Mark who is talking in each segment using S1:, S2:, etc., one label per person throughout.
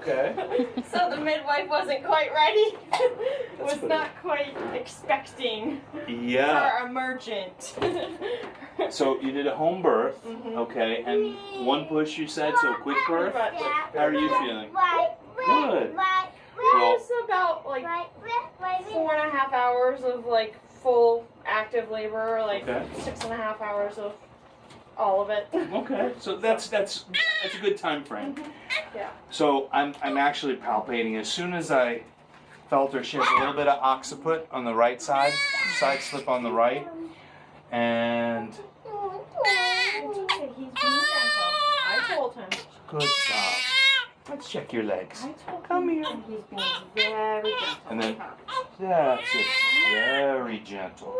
S1: Okay.
S2: So the midwife wasn't quite ready. Was not quite expecting her emergent.
S1: So you did a home birth, okay, and one push you said, so quick birth. How are you feeling? Good.
S2: Well, it's about like 4.5 hours of like full active labor, like 6.5 hours of all of it.
S1: Okay, so that's a good time frame.
S2: Yeah.
S1: So I'm actually palpating. As soon as I felt her, she has a little bit of occiput on the right side slip on the right, and
S2: It's okay, he's being gentle. I told him.
S1: good job. Let's check your legs.
S2: Come here. And he's being very gentle.
S1: And then that's it. Very gentle.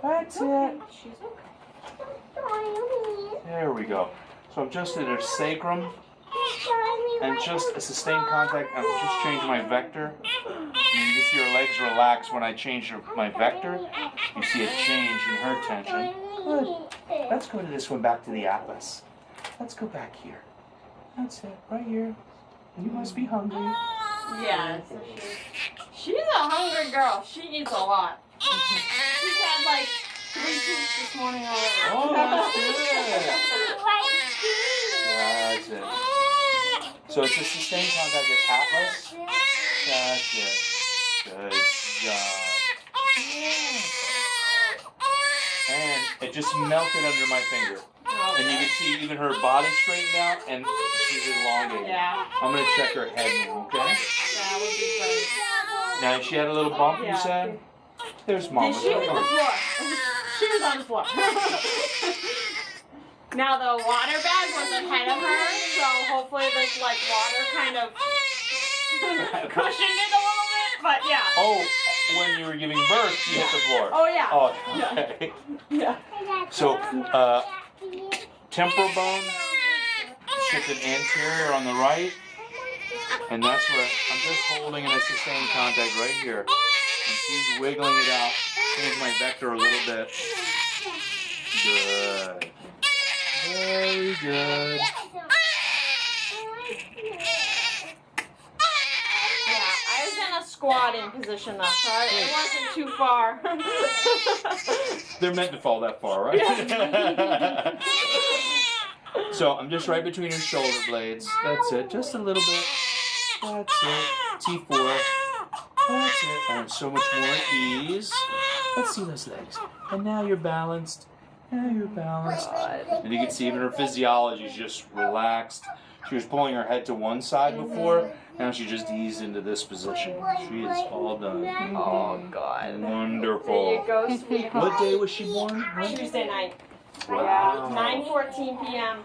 S1: That's it.
S2: She's okay.
S1: There we go. So I'm just at her sacrum and just a sustained contact. I'm just changing my vector. And you can see her legs relax when I change my vector. You see a change in her tension. Good. Let's go to this one back to the atlas. Let's go back here. That's it, right here. You must be hungry.
S2: Yeah, so she's a hungry girl. She eats a lot. She's had like 3 poops this morning already.
S1: Oh, that's good. That's it. So it's a sustained contact at atlas. That's it. Good job. And it just melted under my finger. And you can see even her body straightened out and she's elongated.
S2: Yeah.
S1: I'm going to check her head now, okay?
S2: That would be great.
S1: Now, she had a little bump, you said? There's Mama.
S2: Did she hit the floor? She was on the floor. Now the water bag was ahead of her, so hopefully this like water kind of cushioned it a little bit, but yeah.
S1: Oh, when you were giving birth, she hit the floor.
S2: Oh yeah.
S1: Oh, okay.
S2: Yeah.
S1: So, temporal bone shifted anterior on the right, and that's where I'm just holding in a sustained contact right here. And she's wiggling it out. Change my vector a little bit. Good. Very good.
S2: Yeah, I was in a squatting position though, so it wasn't too far.
S1: They're meant to fall that far, right? So I'm just right between her shoulder blades. That's it. Just a little bit. That's it. T4. That's it. And so much more ease. Let's see those legs. And now you're balanced. Now you're balanced. And you can see even her physiology is just relaxed. She was pulling her head to one side before. Now she just eased into this position. She is all done.
S2: Oh God.
S1: Wonderful.
S2: There you go, sweetheart.
S1: What day was she born?
S2: Tuesday night.
S1: Wow.
S2: Yeah, 9:14 p.m.